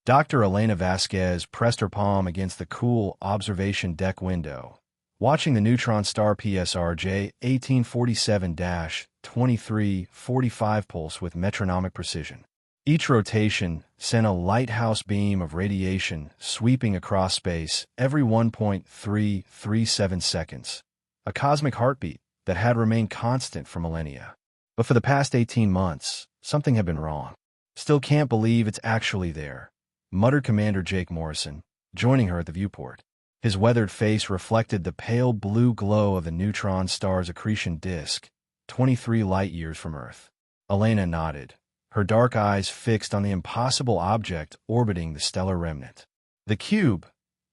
Dr. Elena Vasquez pressed her palm against the cool observation deck window, watching the neutron star PSRJ 1847-2345 pulse with metronomic precision. Each rotation sent a lighthouse beam of radiation sweeping across space every 1.337 seconds, a cosmic heartbeat that had remained constant for millennia. But for the past 18 months, something had been wrong. "Still can't believe it's actually there," muttered Commander Jake Morrison, joining her at the viewport. His weathered face reflected the pale blue glow of the neutron star's accretion disk, 23 light-years from Earth. Elena nodded, her dark eyes fixed on the impossible object orbiting the stellar remnant. The cube,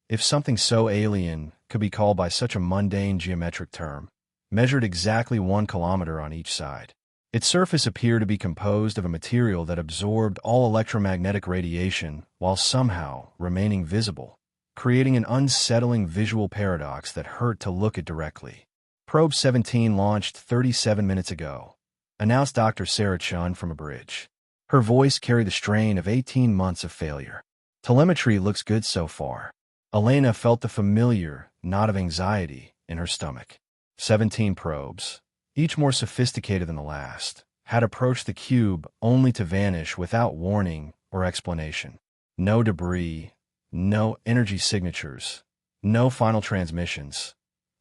if something so alien could be called by such a mundane geometric term, measured exactly 1 kilometer on each side. Its surface appeared to be composed of a material that absorbed all electromagnetic radiation while somehow remaining visible, creating an unsettling visual paradox that hurt to look at directly. "Probe 17 launched 37 minutes ago," announced Dr. Sarah Chun from a bridge. Her voice carried the strain of 18 months of failure. "Telemetry looks good so far." Elena felt the familiar knot of anxiety in her stomach. 17 probes, each more sophisticated than the last, had approached the cube only to vanish without warning or explanation. No debris, no energy signatures, no final transmissions.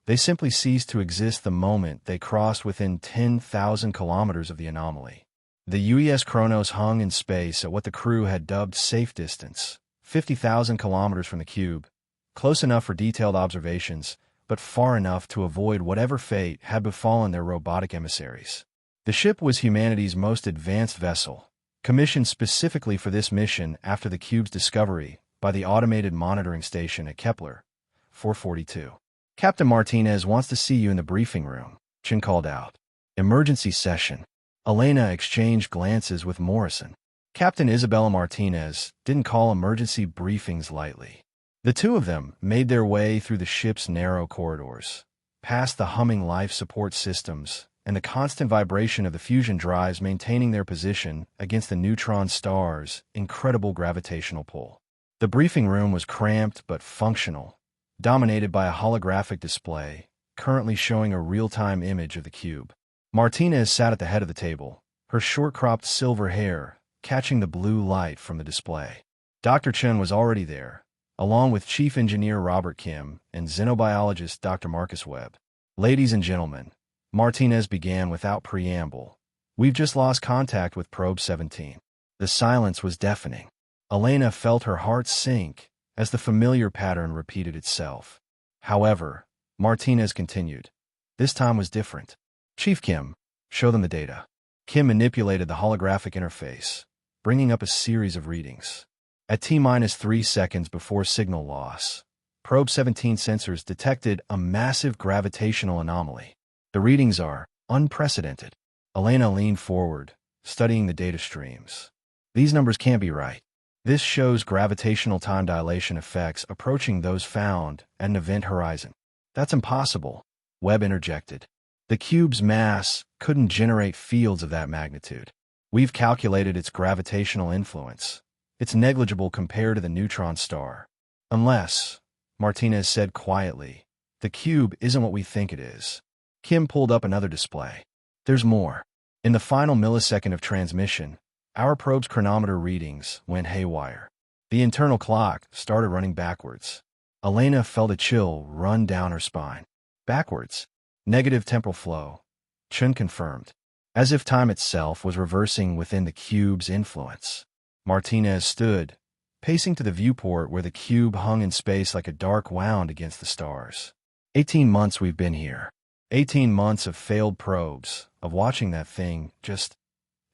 They simply ceased to exist the moment they crossed within 10,000 kilometers of the anomaly. The UES Kronos hung in space at what the crew had dubbed safe distance, 50,000 kilometers from the cube, close enough for detailed observations, but far enough to avoid whatever fate had befallen their robotic emissaries. The ship was humanity's most advanced vessel, commissioned specifically for this mission after the cube's discovery by the automated monitoring station at Kepler 442. "Captain Martinez wants to see you in the briefing room," Chin called out. "Emergency session." Elena exchanged glances with Morrison. Captain Isabella Martinez didn't call emergency briefings lightly. The two of them made their way through the ship's narrow corridors, past the humming life support systems and the constant vibration of the fusion drives maintaining their position against the neutron star's incredible gravitational pull. The briefing room was cramped but functional, dominated by a holographic display, currently showing a real-time image of the cube. Martinez sat at the head of the table, her short-cropped silver hair catching the blue light from the display. Dr. Chen was already there, along with Chief Engineer Robert Kim and xenobiologist Dr. Marcus Webb. "Ladies and gentlemen," Martinez began without preamble, "we've just lost contact with Probe 17. The silence was deafening. Elena felt her heart sink as the familiar pattern repeated itself. However, Martinez continued, "This time was different. Chief Kim, show them the data." Kim manipulated the holographic interface, bringing up a series of readings. At T-3 seconds before signal loss, Probe 17 sensors detected a massive gravitational anomaly. "The readings are unprecedented." Elena leaned forward, studying the data streams. "These numbers can't be right. This shows gravitational time dilation effects approaching those found at an event horizon." "That's impossible," Webb interjected. "The cube's mass couldn't generate fields of that magnitude. We've calculated its gravitational influence. It's negligible compared to the neutron star. Unless," Martinez said quietly, "the cube isn't what we think it is." Kim pulled up another display. "There's more." In the final millisecond of transmission, our probe's chronometer readings went haywire. The internal clock started running backwards. Elena felt a chill run down her spine. "Backwards? Negative temporal flow," Chun confirmed, as if time itself was reversing within the cube's influence. Martinez stood, pacing to the viewport where the cube hung in space like a dark wound against the stars. 18 months we've been here. 18 months of failed probes, of watching that thing just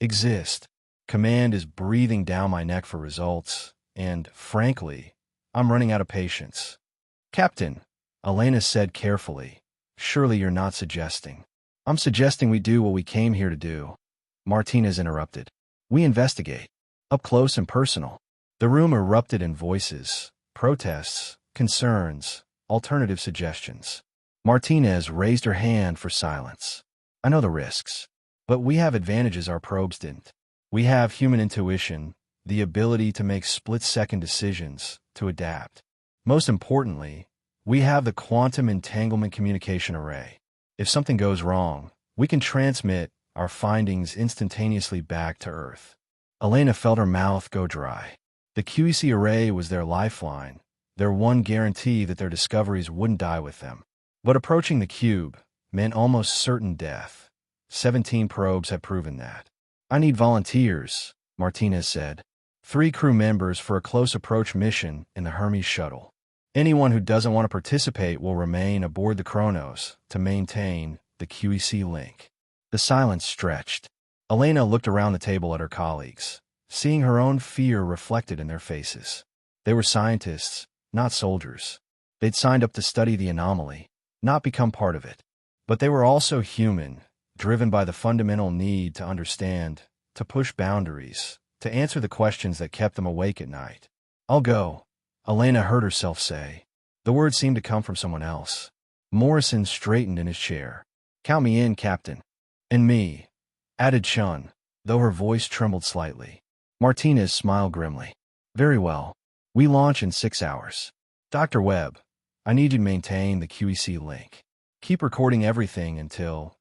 exist. Command is breathing down my neck for results, and, frankly, I'm running out of patience." "Captain," Elena said carefully, "surely you're not suggesting—" "I'm suggesting we do what we came here to do," Martinez interrupted. "We investigate. Up close and personal." The room erupted in voices, protests, concerns, alternative suggestions. Martinez raised her hand for silence. "I know the risks. But we have advantages our probes didn't. We have human intuition, the ability to make split-second decisions, to adapt. Most importantly, we have the quantum entanglement communication array. If something goes wrong, we can transmit our findings instantaneously back to Earth. Elena felt her mouth go dry. The QEC array was their lifeline, their one guarantee that their discoveries wouldn't die with them. But approaching the cube meant almost certain death. 17 probes had proven that. "I need volunteers," Martinez said. 3 crew members for a close approach mission in the Hermes shuttle. Anyone who doesn't want to participate will remain aboard the Kronos to maintain the QEC link. The silence stretched. Elena looked around the table at her colleagues, seeing her own fear reflected in their faces. They were scientists, not soldiers. They'd signed up to study the anomaly, not become part of it. But they were also human, driven by the fundamental need to understand, to push boundaries, to answer the questions that kept them awake at night. "I'll go," Elena heard herself say. The words seemed to come from someone else. Morrison straightened in his chair. "Count me in, Captain." "And me," added Chun, though her voice trembled slightly. Martinez smiled grimly. "Very well. We launch in 6 hours. Dr. Webb, I need you to maintain the QEC link. Keep recording everything until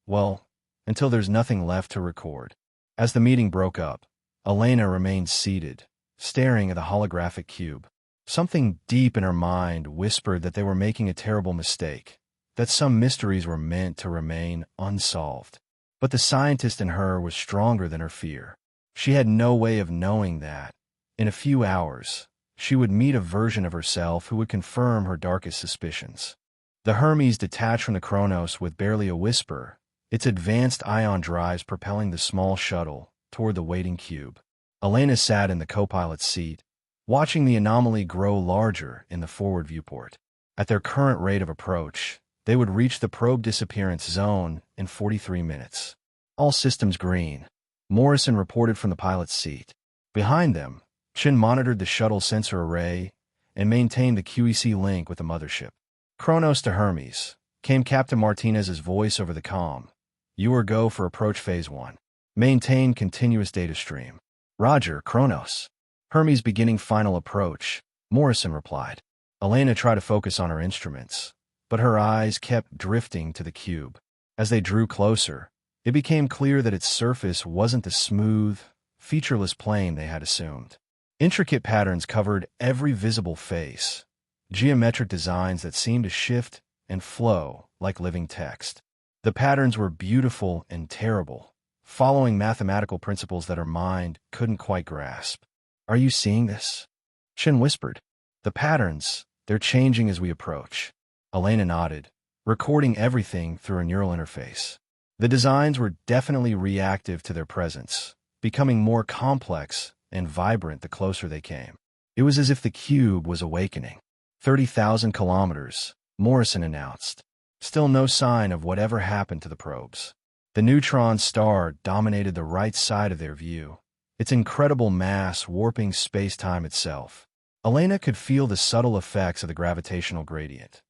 there's nothing left to record." As the meeting broke up, Elena remained seated, staring at the holographic cube. Something deep in her mind whispered that they were making a terrible mistake, that some mysteries were meant to remain unsolved. But the scientist in her was stronger than her fear. She had no way of knowing that, in a few hours, she would meet a version of herself who would confirm her darkest suspicions. The Hermes detached from the Kronos with barely a whisper, its advanced ion drives propelling the small shuttle toward the waiting cube. Elena sat in the co-pilot's seat, watching the anomaly grow larger in the forward viewport. At their current rate of approach, they would reach the probe disappearance zone in 43 minutes. "All systems green," Morrison reported from the pilot's seat. Behind them, Chin monitored the shuttle sensor array and maintained the QEC link with the mothership. "Kronos to Hermes," came Captain Martinez's voice over the comm. "You are go for approach phase 1. Maintain continuous data stream." "Roger, Kronos." "Hermes beginning final approach," Morrison replied. Elena tried to focus on her instruments, but her eyes kept drifting to the cube. As they drew closer, it became clear that its surface wasn't the smooth, featureless plane they had assumed. Intricate patterns covered every visible face, geometric designs that seemed to shift and flow like living text. The patterns were beautiful and terrible, following mathematical principles that her mind couldn't quite grasp. "Are you seeing this?" Chin whispered. "The patterns, they're changing as we approach." Elena nodded, recording everything through a neural interface. The designs were definitely reactive to their presence, becoming more complex and vibrant the closer they came. It was as if the cube was awakening. 30,000 kilometers, Morrison announced. Still no sign of whatever happened to the probes. The neutron star dominated the right side of their view, its incredible mass warping space-time itself. Elena could feel the subtle effects of the gravitational gradient.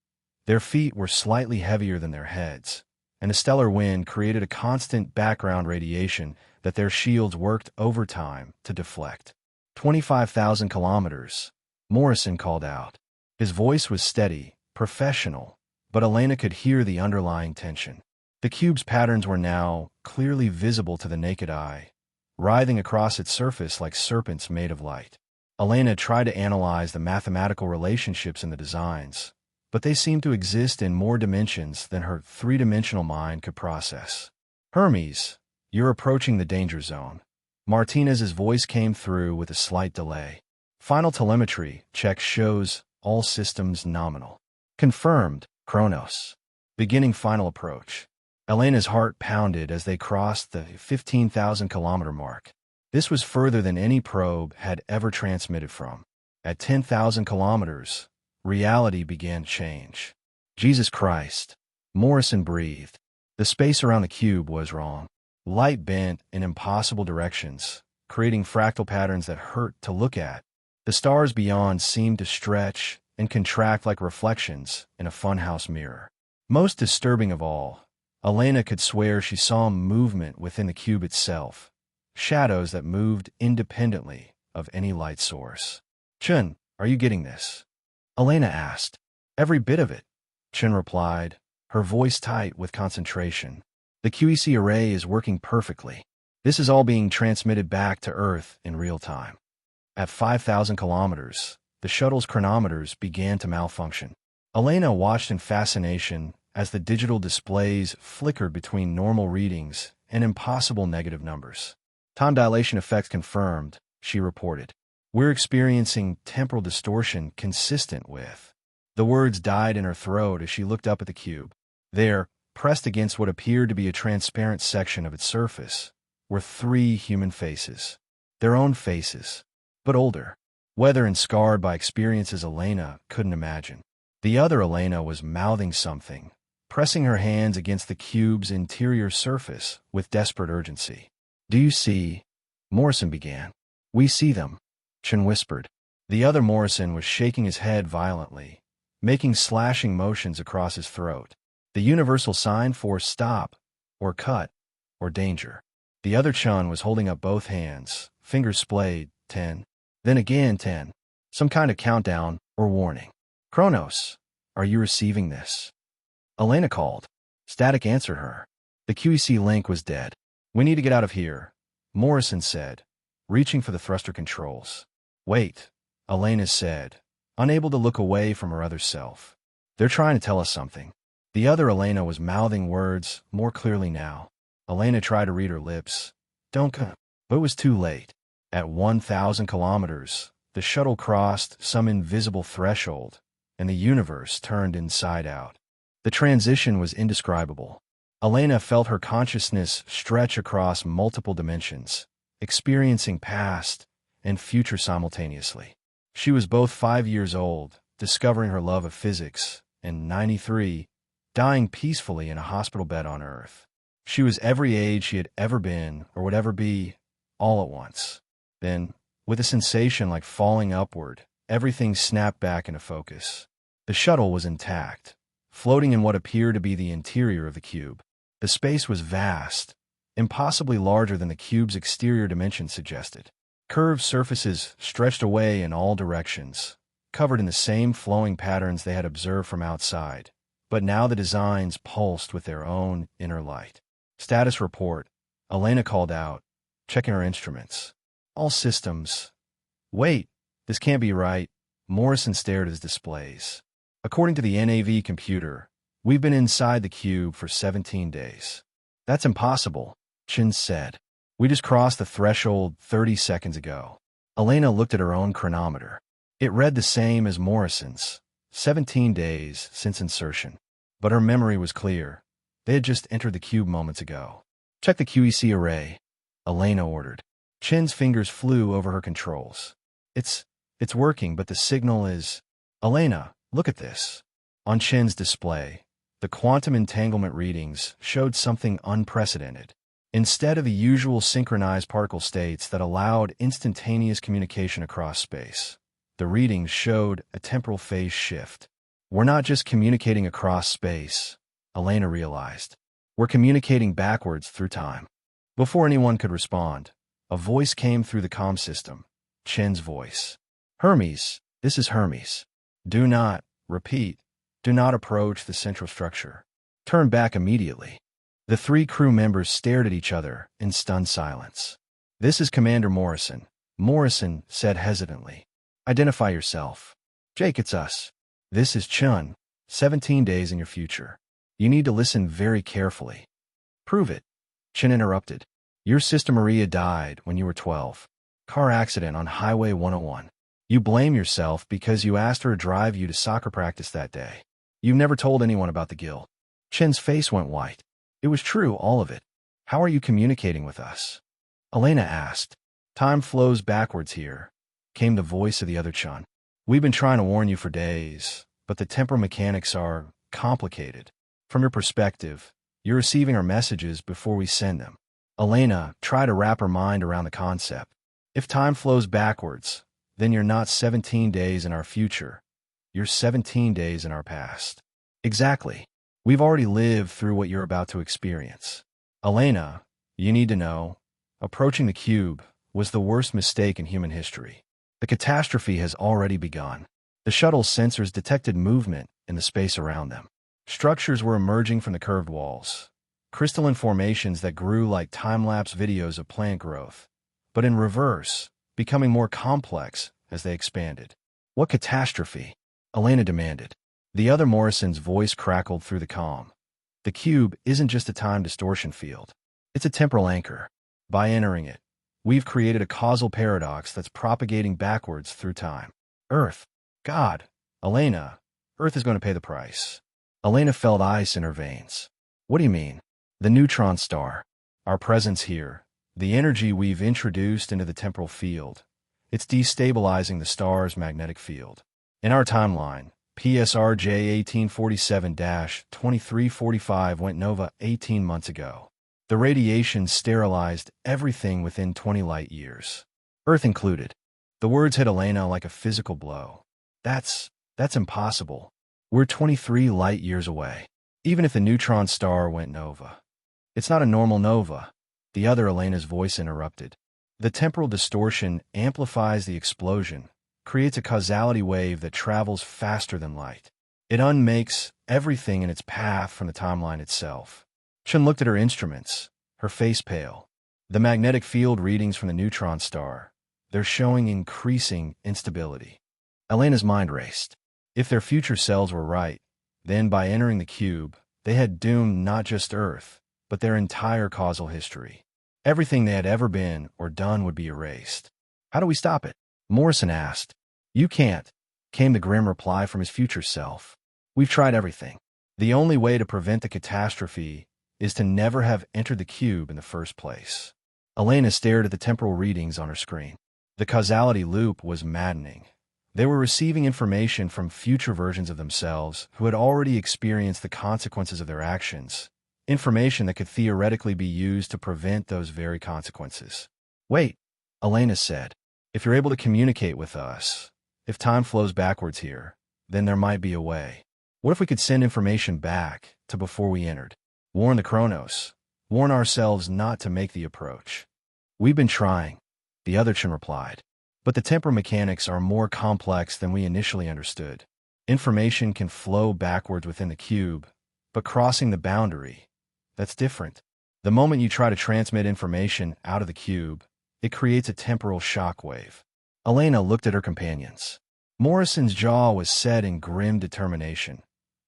Their feet were slightly heavier than their heads, and the stellar wind created a constant background radiation that their shields worked overtime to deflect. 25,000 kilometers, Morrison called out. His voice was steady, professional, but Elena could hear the underlying tension. The cube's patterns were now clearly visible to the naked eye, writhing across its surface like serpents made of light. Elena tried to analyze the mathematical relationships in the designs, but they seemed to exist in more dimensions than her three-dimensional mind could process. "Hermes, you're approaching the danger zone." Martinez's voice came through with a slight delay. "Final telemetry check shows all systems nominal." "Confirmed, Kronos." "Beginning final approach." Elena's heart pounded as they crossed the 15,000-kilometer mark. This was further than any probe had ever transmitted from. At 10,000 kilometers, reality began to change. "Jesus Christ," Morrison breathed. The space around the cube was wrong. Light bent in impossible directions, creating fractal patterns that hurt to look at. The stars beyond seemed to stretch and contract like reflections in a funhouse mirror. Most disturbing of all, Elena could swear she saw movement within the cube itself, shadows that moved independently, of any light source. Chun, are you getting this? Elena asked. Every bit of it, Chun replied, her voice tight with concentration. The QEC array is working perfectly. This is all being transmitted back to Earth in real time. At 5,000 kilometers, the shuttle's chronometers began to malfunction. Elena watched in fascination as the digital displays flickered between normal readings and impossible negative numbers. Time dilation effect confirmed, she reported. We're experiencing temporal distortion consistent with. The words died in her throat as she looked up at the cube. There, pressed against what appeared to be a transparent section of its surface, were 3 human faces. Their own faces, but older. Weathered and scarred by experiences Elena couldn't imagine. The other Elena was mouthing something, pressing her hands against the cube's interior surface with desperate urgency. Do you see? Morrison began. We see them, Chun whispered. The other Morrison was shaking his head violently, making slashing motions across his throat. The universal sign for stop, or cut, or danger. The other Chun was holding up both hands, fingers splayed, 10. Then again 10. Some kind of countdown or warning. Kronos, are you receiving this? Elena called. Static answered her. The QEC link was dead. We need to get out of here, Morrison said, reaching for the thruster controls. Wait, Elena said, unable to look away from her other self. They're trying to tell us something. The other Elena was mouthing words more clearly now. Elena tried to read her lips. Don't come. But it was too late. At 1,000 kilometers, the shuttle crossed some invisible threshold, and the universe turned inside out. The transition was indescribable. Elena felt her consciousness stretch across multiple dimensions, experiencing past and future simultaneously. She was both 5 years old, discovering her love of physics, and 93, dying peacefully in a hospital bed on Earth. She was every age she had ever been or would ever be, all at once. Then, with a sensation like falling upward, everything snapped back into focus. The shuttle was intact, floating in what appeared to be the interior of the cube. The space was vast, impossibly larger than the cube's exterior dimensions suggested. Curved surfaces stretched away in all directions, covered in the same flowing patterns they had observed from outside, but now the designs pulsed with their own inner light. Status report, Elena called out, checking her instruments. All systems. Wait, this can't be right. Morrison stared at his displays. According to the NAV computer, we've been inside the cube for 17 days. That's impossible, Chin said. We just crossed the threshold 30 seconds ago. Elena looked at her own chronometer. It read the same as Morrison's, 17 days since insertion. But her memory was clear. They had just entered the cube moments ago. Check the QEC array, Elena ordered. Chin's fingers flew over her controls. It's working, but the signal is... Elena, look at this. On Chin's display, the quantum entanglement readings showed something unprecedented. Instead of the usual synchronized particle states that allowed instantaneous communication across space, the readings showed a temporal phase shift. We're not just communicating across space, Elena realized. We're communicating backwards through time. Before anyone could respond, a voice came through the comm system, Chin's voice. Hermes, this is Hermes. Do not, repeat, do not approach the central structure. Turn back immediately. The 3 crew members stared at each other in stunned silence. This is Commander Morrison, Morrison said hesitantly. Identify yourself. Jake, it's us. This is Chun, 17 days in your future. You need to listen very carefully. Prove it. Chin interrupted. Your sister Maria died when you were 12. Car accident on Highway 101. You blame yourself because you asked her to drive you to soccer practice that day. You've never told anyone about the guilt. Chin's face went white. It was true, all of it. How are you communicating with us? Elena asked. Time flows backwards here, came the voice of the other Chun. We've been trying to warn you for days, but the temporal mechanics are complicated. From your perspective, you're receiving our messages before we send them. Elena tried to wrap her mind around the concept. If time flows backwards, then you're not 17 days in our future. You're 17 days in our past. Exactly. We've already lived through what you're about to experience. Elena, you need to know. Approaching the cube, was the worst mistake in human history. The catastrophe has already begun. The shuttle's sensors detected movement in the space around them. Structures were emerging from the curved walls, crystalline formations that grew like time-lapse videos of plant growth, but in reverse, becoming more complex as they expanded. "What catastrophe?" Elena demanded. The other Morrison's voice crackled through the calm. "The cube isn't just a time distortion field. It's a temporal anchor. By entering it, we've created a causal paradox that's propagating backwards through time. Earth. God. Elena, Earth is going to pay the price." Elena felt ice in her veins. "What do you mean?" "The neutron star. Our presence here. The energy we've introduced into the temporal field. It's destabilizing the star's magnetic field. In our timeline, PSRJ 1847-2345 went nova 18 months ago. The radiation sterilized everything within 20 light years. Earth included." The words hit Elena like a physical blow. That's impossible. We're 23 light years away. Even if the neutron star went nova. It's not a normal nova. The other Elena's voice interrupted. The temporal distortion amplifies the explosion, creates a causality wave that travels faster than light. It unmakes everything in its path from the timeline itself. Chun looked at her instruments, her face pale. The magnetic field readings from the neutron star. They're showing increasing instability. Elena's mind raced. If their future selves were right, then by entering the cube, they had doomed not just Earth, but their entire causal history. Everything they had ever been or done would be erased. "How do we stop it?" Morrison asked. "You can't," came the grim reply from his future self. "We've tried everything. The only way to prevent the catastrophe is to never have entered the cube in the first place." Elena stared at the temporal readings on her screen. The causality loop was maddening. They were receiving information from future versions of themselves who had already experienced the consequences of their actions, information that could theoretically be used to prevent those very consequences. "Wait," Elena said. "If you're able to communicate with us, if time flows backwards here, then there might be a way. What if we could send information back to before we entered? Warn the Chronos. Warn ourselves not to make the approach." "We've been trying," the other Chin replied. "But the temporal mechanics are more complex than we initially understood. Information can flow backwards within the cube, but crossing the boundary, that's different. The moment you try to transmit information out of the cube, it creates a temporal shockwave." Elena looked at her companions. Morrison's jaw was set in grim determination,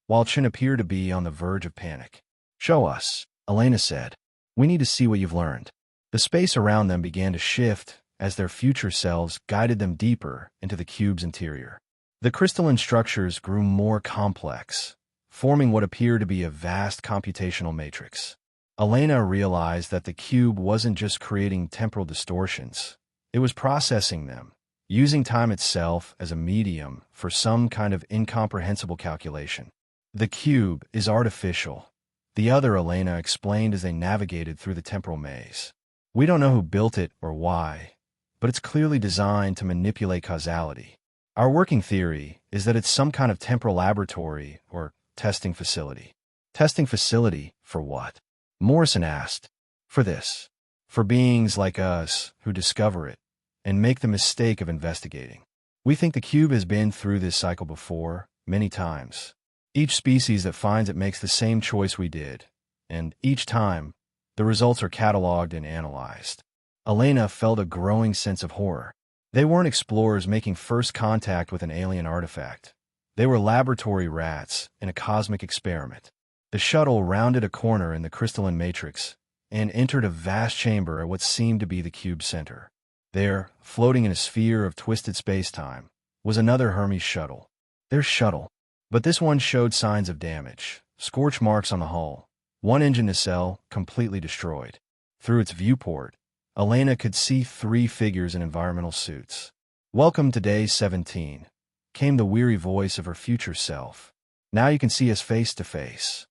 while Chin appeared to be on the verge of panic. "Show us," Elena said. "We need to see what you've learned." The space around them began to shift as their future selves guided them deeper into the cube's interior. The crystalline structures grew more complex, forming what appeared to be a vast computational matrix. Elena realized that the cube wasn't just creating temporal distortions, it was processing them, using time itself as a medium for some kind of incomprehensible calculation. "The cube is artificial," the other Elena explained as they navigated through the temporal maze. "We don't know who built it or why, but it's clearly designed to manipulate causality. Our working theory is that it's some kind of temporal laboratory or testing facility." "Testing facility for what?" Morrison asked. "For this. For beings like us who discover it and make the mistake of investigating. We think the cube has been through this cycle before, many times. Each species that finds it makes the same choice we did, and each time, the results are cataloged and analyzed." Elena felt a growing sense of horror. They weren't explorers making first contact with an alien artifact. They were laboratory rats in a cosmic experiment. The shuttle rounded a corner in the crystalline matrix and entered a vast chamber at what seemed to be the cube's center. There, floating in a sphere of twisted space-time, was another Hermes shuttle. Their shuttle. But this one showed signs of damage, scorch marks on the hull, one engine nacelle completely destroyed. Through its viewport, Elena could see 3 figures in environmental suits. "Welcome to Day 17, came the weary voice of her future self. "Now you can see us face to face."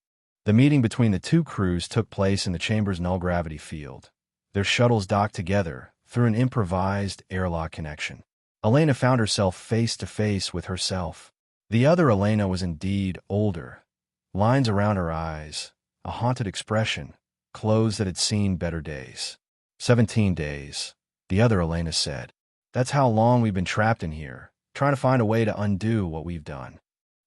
The meeting between the 2 crews took place in the chamber's null-gravity field. Their shuttles docked together through an improvised airlock connection. Elena found herself face to face with herself. The other Elena was indeed older, lines around her eyes, a haunted expression, clothes that had seen better days. 17 days. The other, Elena said. That's how long we've been trapped in here, trying to find a way to undo what we've done.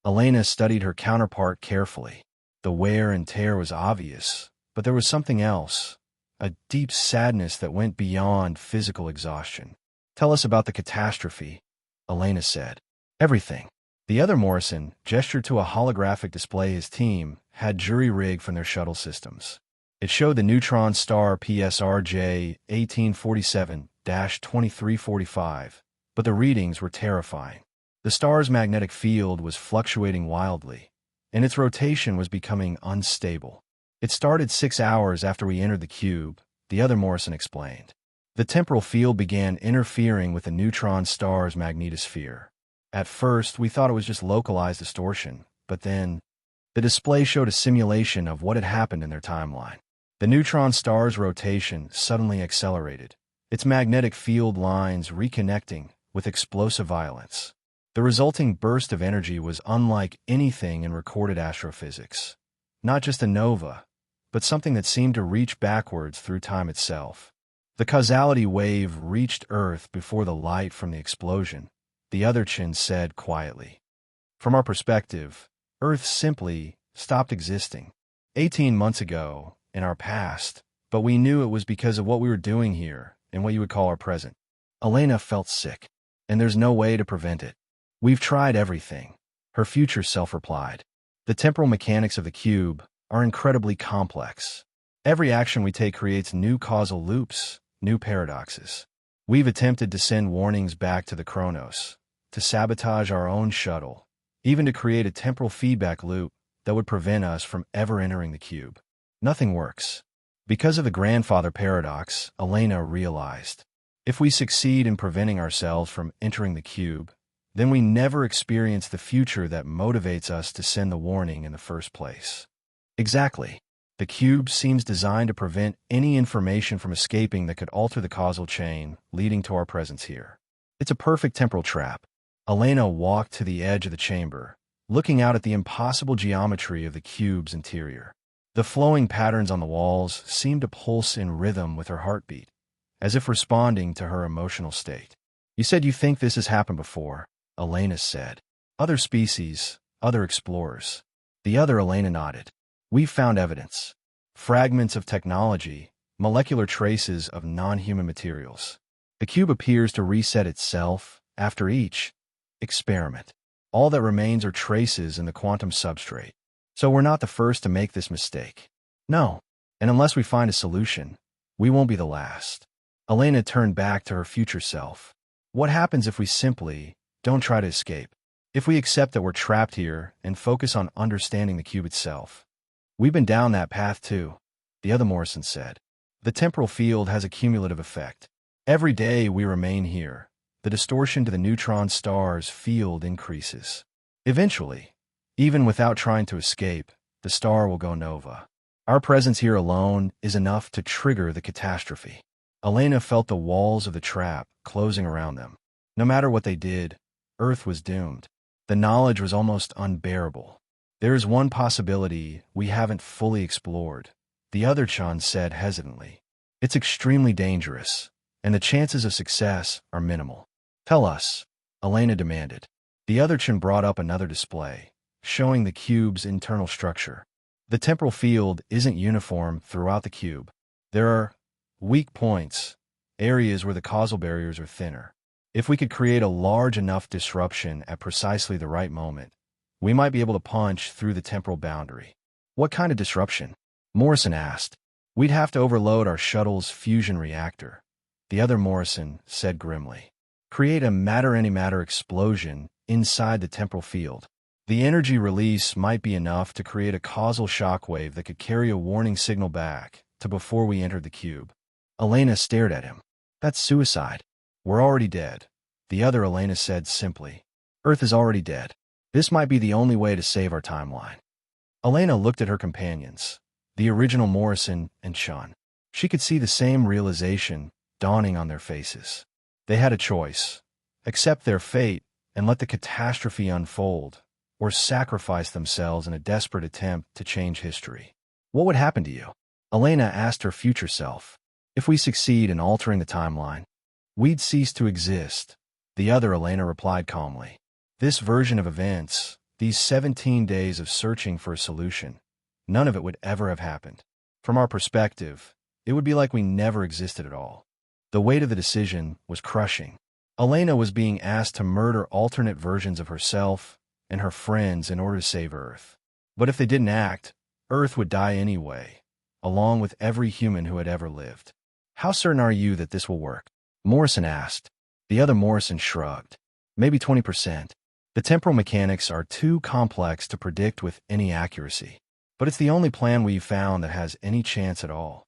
Elena studied her counterpart carefully. The wear and tear was obvious, but there was something else, a deep sadness that went beyond physical exhaustion. Tell us about the catastrophe, Elena said. Everything. The other Morrison gestured to a holographic display his team had jury-rigged from their shuttle systems. It showed the neutron star PSRJ 1847-2345, but the readings were terrifying. The star's magnetic field was fluctuating wildly, and its rotation was becoming unstable. It started 6 hours after we entered the cube, the other Morrison explained. The temporal field began interfering with the neutron star's magnetosphere. At first, we thought it was just localized distortion, but then the display showed a simulation of what had happened in their timeline. The neutron star's rotation suddenly accelerated, its magnetic field lines reconnecting with explosive violence. The resulting burst of energy was unlike anything in recorded astrophysics. Not just a nova, but something that seemed to reach backwards through time itself. The causality wave reached Earth before the light from the explosion, the other Chin said quietly. From our perspective, Earth simply stopped existing. 18 months ago, in our past, but we knew it was because of what we were doing here in what you would call our present. Elena felt sick, and there's no way to prevent it. We've tried everything, her future self replied. The temporal mechanics of the cube are incredibly complex. Every action we take creates new causal loops, new paradoxes. We've attempted to send warnings back to the Chronos, to sabotage our own shuttle, even to create a temporal feedback loop that would prevent us from ever entering the cube. Nothing works. Because of the grandfather paradox, Elena realized, if we succeed in preventing ourselves from entering the cube, then we never experience the future that motivates us to send the warning in the first place. Exactly. The cube seems designed to prevent any information from escaping that could alter the causal chain leading to our presence here. It's a perfect temporal trap. Elena walked to the edge of the chamber, looking out at the impossible geometry of the cube's interior. The flowing patterns on the walls seemed to pulse in rhythm with her heartbeat, as if responding to her emotional state. You said you think this has happened before, Elena said. Other species, other explorers. The other Elena nodded. We've found evidence. Fragments of technology, molecular traces of non-human materials. The cube appears to reset itself after each experiment. All that remains are traces in the quantum substrate. So we're not the first to make this mistake. No, and unless we find a solution, we won't be the last. Elena turned back to her future self. What happens if we simply don't try to escape? If we accept that we're trapped here and focus on understanding the cube itself? We've been down that path too, the other Morrison said. The temporal field has a cumulative effect. Every day we remain here, the distortion to the neutron star's field increases. Eventually, even without trying to escape, the star will go nova. Our presence here alone is enough to trigger the catastrophe. Elena felt the walls of the trap closing around them. No matter what they did, Earth was doomed. The knowledge was almost unbearable. There is one possibility we haven't fully explored, the other Chan said hesitantly. It's extremely dangerous, and the chances of success are minimal. Tell us, Elena demanded. The other Chan brought up another display, showing the cube's internal structure. The temporal field isn't uniform throughout the cube. There are weak points, areas where the causal barriers are thinner. If we could create a large enough disruption at precisely the right moment, we might be able to punch through the temporal boundary. What kind of disruption? Morrison asked. We'd have to overload our shuttle's fusion reactor, the other Morrison said grimly. Create a matter-antimatter explosion inside the temporal field. The energy release might be enough to create a causal shockwave that could carry a warning signal back to before we entered the cube. Elena stared at him. That's suicide. We're already dead, the other Elena said simply. Earth is already dead. This might be the only way to save our timeline. Elena looked at her companions, the original Morrison and Sean. She could see the same realization dawning on their faces. They had a choice: accept their fate and let the catastrophe unfold, or sacrifice themselves in a desperate attempt to change history. What would happen to you? Elena asked her future self. If we succeed in altering the timeline, we'd cease to exist. The other, Elena replied calmly. This version of events, these 17 days of searching for a solution, none of it would ever have happened. From our perspective, it would be like we never existed at all. The weight of the decision was crushing. Elena was being asked to murder alternate versions of herself and her friends in order to save Earth. But if they didn't act, Earth would die anyway, along with every human who had ever lived. How certain are you that this will work? Morrison asked. The other Morrison shrugged. Maybe 20%. The temporal mechanics are too complex to predict with any accuracy. But it's the only plan we've found that has any chance at all.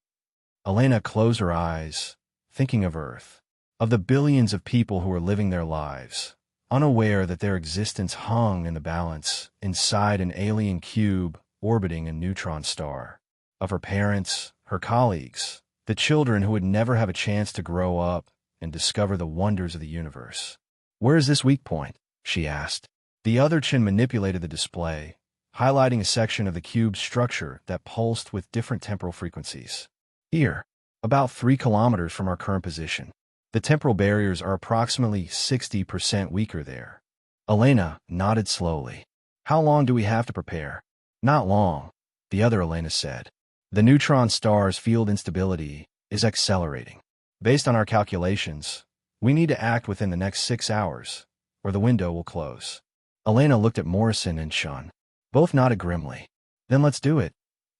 Elena closed her eyes, thinking of Earth, of the billions of people who were living their lives, unaware that their existence hung in the balance inside an alien cube orbiting a neutron star, of her parents, her colleagues, the children who would never have a chance to grow up and discover the wonders of the universe. Where is this weak point? She asked. The other chin manipulated the display, highlighting a section of the cube's structure that pulsed with different temporal frequencies. Here, about 3 kilometers from our current position. The temporal barriers are approximately 60% weaker there. Elena nodded slowly. How long do we have to prepare? Not long, the other Elena said. The neutron star's field instability is accelerating. Based on our calculations, we need to act within the next 6 hours, or the window will close. Elena looked at Morrison and Shun. Both nodded grimly. Then let's do it,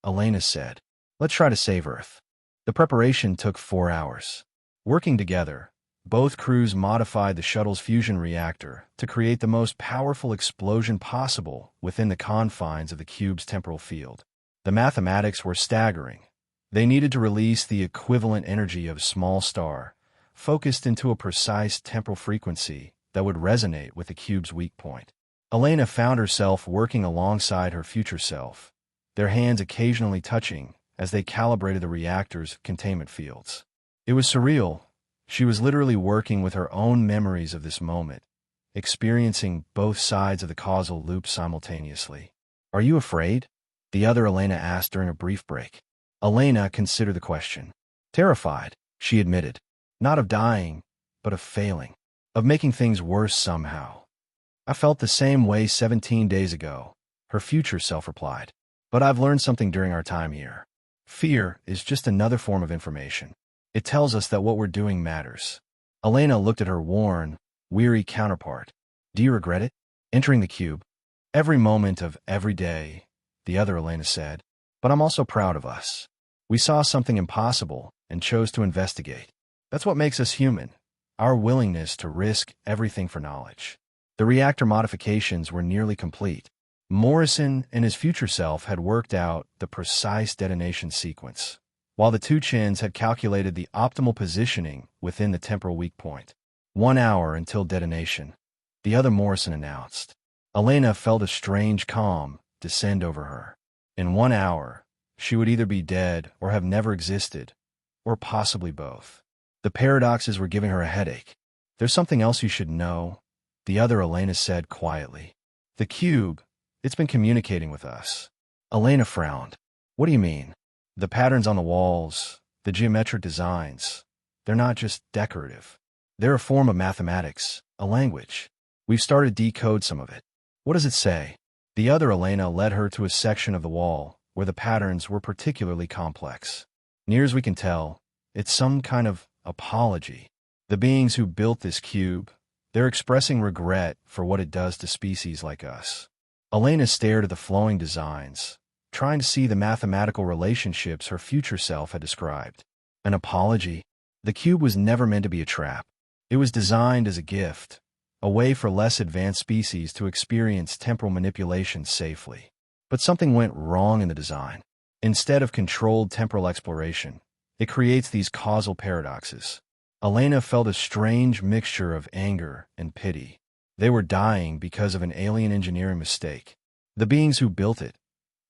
Elena said. Let's try to save Earth. The preparation took 4 hours. Working together, both crews modified the shuttle's fusion reactor to create the most powerful explosion possible within the confines of the cube's temporal field. The mathematics were staggering. They needed to release the equivalent energy of a small star, focused into a precise temporal frequency that would resonate with the cube's weak point. Elena found herself working alongside her future self, their hands occasionally touching as they calibrated the reactor's containment fields. It was surreal. She was literally working with her own memories of this moment, experiencing both sides of the causal loop simultaneously. Are you afraid? The other Elena asked during a brief break. Elena considered the question. Terrified, she admitted. Not of dying, but of failing. Of making things worse somehow. I felt the same way 17 days ago, her future self replied. But I've learned something during our time here. Fear is just another form of information. It tells us that what we're doing matters. Elena looked at her worn, weary counterpart. Do you regret it? Entering the cube. Every moment of every day, the other Elena said. But I'm also proud of us. We saw something impossible and chose to investigate. That's what makes us human, our willingness to risk everything for knowledge. The reactor modifications were nearly complete. Morrison and his future self had worked out the precise detonation sequence, while the two chins had calculated the optimal positioning within the temporal weak point. 1 hour until detonation, the other Morrison announced. Elena felt a strange calm descend over her. In 1 hour, she would either be dead or have never existed, or possibly both. The paradoxes were giving her a headache. There's something else you should know, the other Elena said quietly. The cube, it's been communicating with us. Elena frowned. What do you mean? The patterns on the walls, the geometric designs, they're not just decorative. They're a form of mathematics, a language. We've started to decode some of it. What does it say? The other Elena led her to a section of the wall where the patterns were particularly complex. Near as we can tell, it's some kind of apology. The beings who built this cube, they're expressing regret for what it does to species like us. Elena stared at the flowing designs, trying to see the mathematical relationships her future self had described. An apology? The cube was never meant to be a trap. It was designed as a gift, a way for less advanced species to experience temporal manipulation safely. But something went wrong in the design. Instead of controlled temporal exploration, it creates these causal paradoxes. Elena felt a strange mixture of anger and pity. They were dying because of an alien engineering mistake. The beings who built it,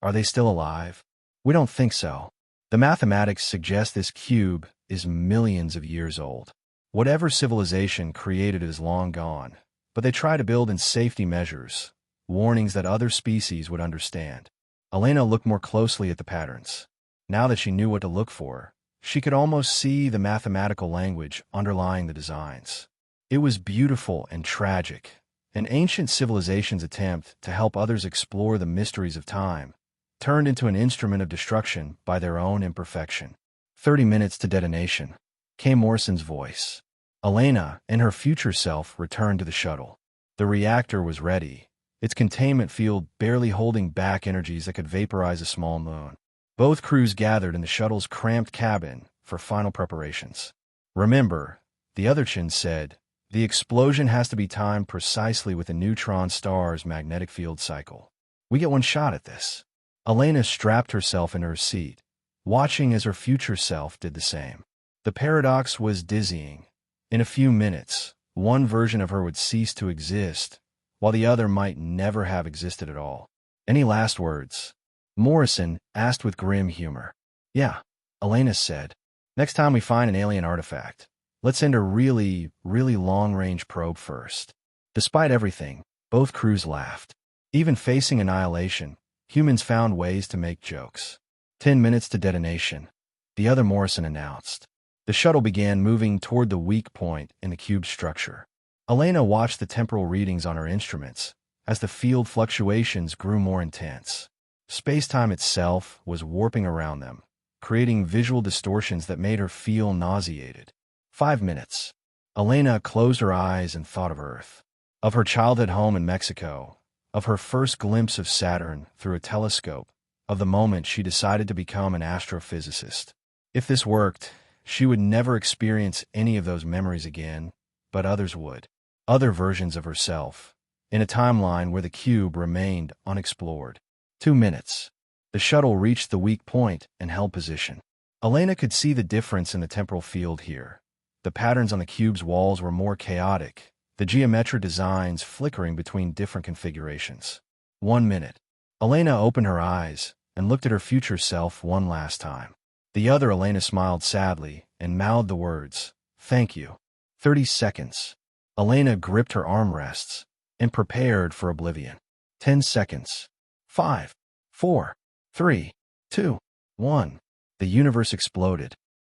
are they still alive? We don't think so. The mathematics suggest this cube is millions of years old. Whatever civilization created it is long gone, but they try to build in safety measures, warnings that other species would understand. Elena looked more closely at the patterns. Now that she knew what to look for, She could almost see the mathematical language underlying the designs. It was beautiful and tragic, an ancient civilization's attempt to help others explore the mysteries of time, turned into an instrument of destruction by their own imperfection. 30 minutes to detonation, came Morrison's voice. Elena and her future self returned to the shuttle. The reactor was ready, its containment field barely holding back energies that could vaporize a small moon. Both crews gathered in the shuttle's cramped cabin for final preparations. Remember, the other Chin said, the explosion has to be timed precisely with the neutron star's magnetic field cycle. We get one shot at this. Elena strapped herself into her seat, watching as her future self did the same. The paradox was dizzying. In a few minutes, one version of her would cease to exist, while the other might never have existed at all. Any last words? Morrison asked with grim humor. Yeah, Elena said. Next time we find an alien artifact, let's send a really long-range probe first. Despite everything, both crews laughed. Even facing annihilation, humans found ways to make jokes. 10 minutes to detonation, the other Morrison announced. The shuttle began moving toward the weak point in the cube's structure. Elena watched the temporal readings on her instruments as the field fluctuations grew more intense. Space-time itself was warping around them, creating visual distortions that made her feel nauseated. 5 minutes. Elena closed her eyes and thought of Earth, of her childhood home in Mexico, of her first glimpse of Saturn through a telescope, of the moment she decided to become an astrophysicist. If this worked, she would never experience any of those memories again, but others would. Other versions of herself, in a timeline where the cube remained unexplored. 2 minutes. The shuttle reached the weak point and held position. Elena could see the difference in the temporal field here. The patterns on the cube's walls were more chaotic, the geometric designs flickering between different configurations. 1 minute. Elena opened her eyes and looked at her future self one last time. The other Elena smiled sadly and mouthed the words, "Thank you." 30 seconds. Elena gripped her armrests and prepared for oblivion. 10 seconds. 5, 4, 3, 2, 1. The universe exploded.